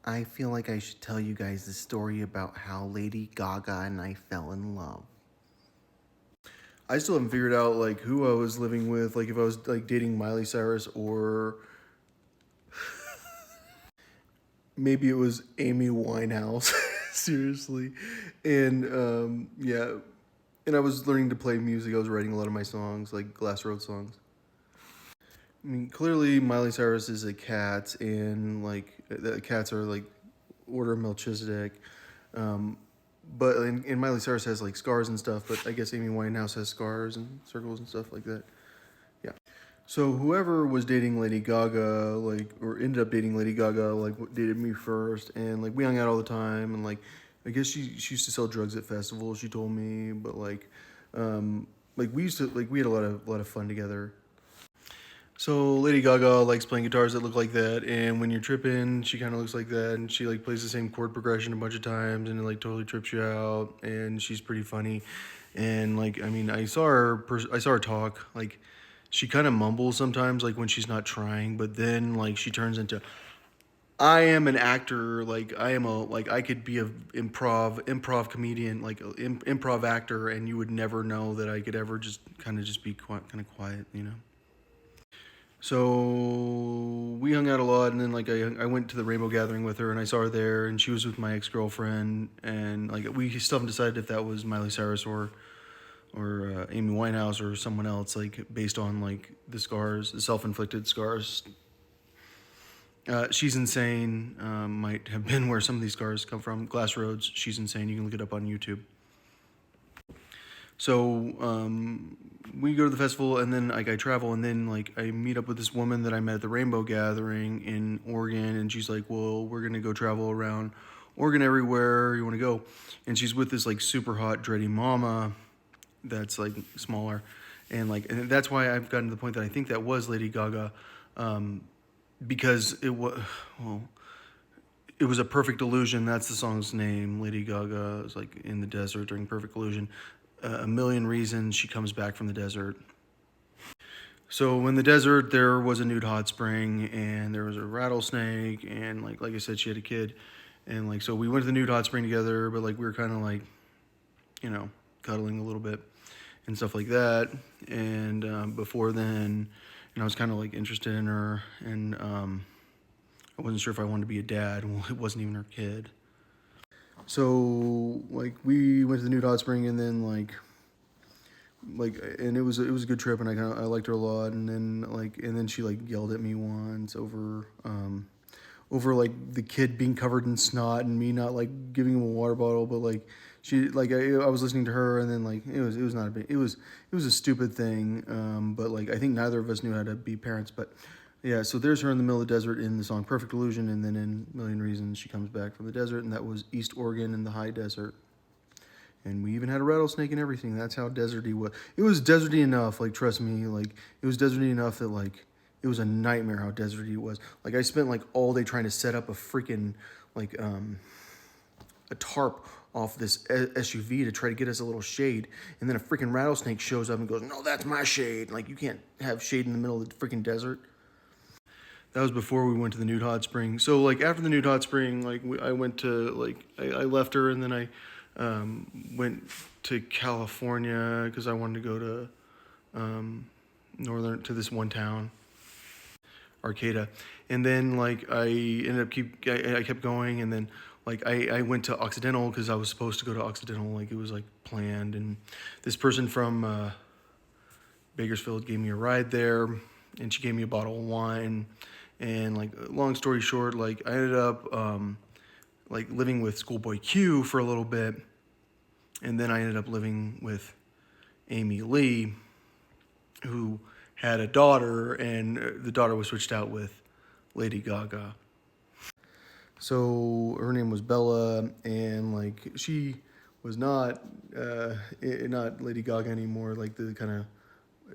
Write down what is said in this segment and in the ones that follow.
I feel like I should tell you guys the story about how Lady Gaga and I fell in love. I still haven't figured out like who I was living with, like if I was like dating Miley Cyrus or maybe it was Amy Winehouse. Seriously. And yeah, and I was learning to play music. I was writing a lot of my songs, like Glass Road songs. I mean, clearly Miley Cyrus is a cat, and like the cats are like Order of Melchizedek. Um, and Miley Cyrus has like scars and stuff, but I guess Amy Winehouse has scars and circles and stuff like that. Yeah. So whoever was dating Lady Gaga, like, or ended up dating Lady Gaga, like, dated me first, and like we hung out all the time, and like, I guess she used to sell drugs at festivals. She told me, but um, like we had a lot of fun together. So Lady Gaga likes playing guitars that look like that, and when you're tripping, she kind of looks like that, and she like plays the same chord progression a bunch of times, and it like totally trips you out. And she's pretty funny, and like I mean, I saw her talk. Like she kind of mumbles sometimes, like when she's not trying, but then like she turns into, I am an actor. Like I am a like I could be a improv comedian, like improv actor, and you would never know that I could ever just be kind of quiet, you know. So we hung out a lot, and then like I went to the Rainbow Gathering with her, and I saw her there, and she was with my ex girlfriend, and like we still haven't decided if that was Miley Cyrus or Amy Winehouse or someone else, like based on like the scars, the self inflicted scars. She's Insane might have been where some of these scars come from. Glass Roads, She's Insane. You can look it up on YouTube. So we go to the festival, and then like I travel, and then like I meet up with this woman that I met at the Rainbow Gathering in Oregon, and she's like, "Well, we're gonna go travel around Oregon everywhere you want to go," and she's with this like super hot dready mama that's like smaller, and that's why I've gotten to the point that I think that was Lady Gaga, because well, it was a perfect illusion. That's the song's name. Lady Gaga is like in the desert during Perfect Illusion. A million reasons she comes back from the desert. So in the desert, there was a nude hot spring, and there was a rattlesnake, and like I said, she had a kid, and like so we went to the nude hot spring together, but like we were kind of like, you know, cuddling a little bit and stuff like that. And before then, I was kind of like interested in her, and I wasn't sure if I wanted to be a dad. Well, it wasn't even her kid. So like we went to the nude hot spring, and then and it was a good trip, and I liked her a lot. And then she like yelled at me once over like the kid being covered in snot and me not like giving him a water bottle. But like she like I was listening to her, and then like it was not a big, it was a stupid thing. But like I think neither of us knew how to be parents. But yeah, so there's her in the middle of the desert in the song Perfect Illusion, and then in Million Reasons she comes back from the desert, and that was East Oregon in the high desert. And we even had a rattlesnake and everything. That's how deserty was. It was deserty enough, like trust me, like it was deserty enough that like it was a nightmare how deserty it was. Like I spent like all day trying to set up a freaking like a tarp off this SUV to try to get us a little shade, and then a freaking rattlesnake shows up and goes, "No, that's my shade." Like you can't have shade in the middle of the freaking desert. That was before we went to the nude hot spring. So like after the nude hot spring, like I went to like I left her, and then I went to California because I wanted to go to northern to this one town, Arcata, and then like I kept going, and then like I went to Occidental because I was supposed to go to Occidental, like it was like planned, and this person from Bakersfield gave me a ride there, and she gave me a bottle of wine. And like long story short, like I ended up like living with Schoolboy Q for a little bit, and then I ended up living with Amy Lee, who had a daughter, and the daughter was switched out with Lady Gaga. So her name was Bella, and like she was not Lady Gaga anymore. Like the kind of,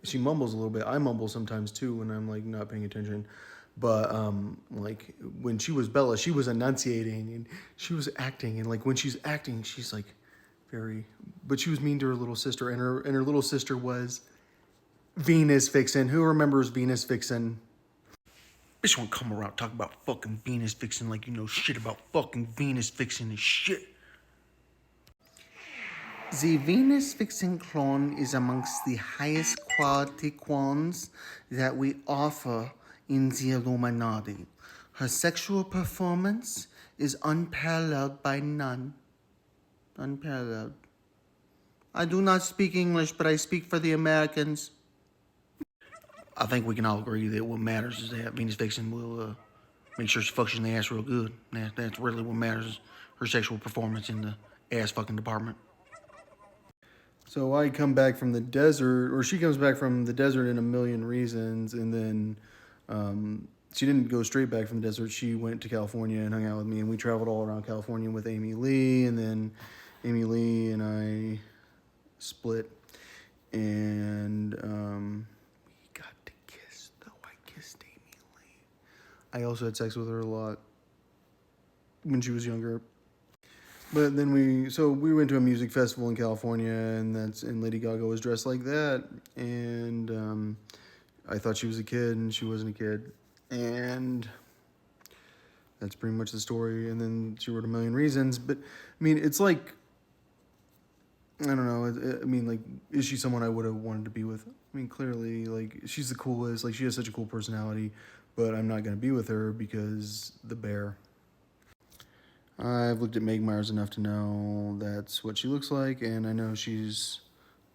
she mumbles a little bit. I mumble sometimes too when I'm like not paying attention. But like when she was Bella, she was enunciating and she was acting, and like when she's acting, she's like very, but she was mean to her little sister, and her little sister was Venus Vixen. Who remembers Venus Vixen? Bitch won't come around talk about fucking Venus fixing like you know shit about fucking Venus fixing and shit. The Venus fixing clone is amongst the highest quality clones that we offer in the Illuminati. Her sexual performance is unparalleled by none. Unparalleled. I do not speak English, but I speak for the Americans. I think we can all agree that what matters is that Venus Vixen will make sure she fucks you in the ass real good. That's really what matters, is her sexual performance in the ass fucking department. So I come back from the desert, or she comes back from the desert in a million reasons, and then she didn't go straight back from the desert. She went to California and hung out with me, and we traveled all around California with Amy Lee, and then Amy Lee and I split, and we got to kiss, though. I kissed Amy Lee. I also had sex with her a lot when she was younger. But then we went to a music festival in California, and Lady Gaga was dressed like that, and I thought she was a kid, and she wasn't a kid, and that's pretty much the story. And then she wrote A Million Reasons, but I mean, it's like, I don't know. I mean, like, is she someone I would have wanted to be with? I mean, clearly, like, she's the coolest. Like, she has such a cool personality, but I'm not gonna be with her because the bear. I've looked at Meg Myers enough to know that's what she looks like, and I know she's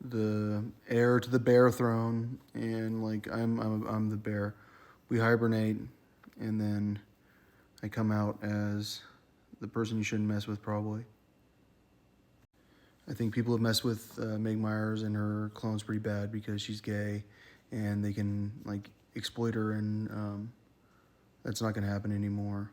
the heir to the bear throne, and like I'm the bear. We hibernate, and then I come out as the person you shouldn't mess with, probably. I think people have messed with Meg Myers and her clones pretty bad because she's gay, and they can like exploit her, and that's not gonna happen anymore.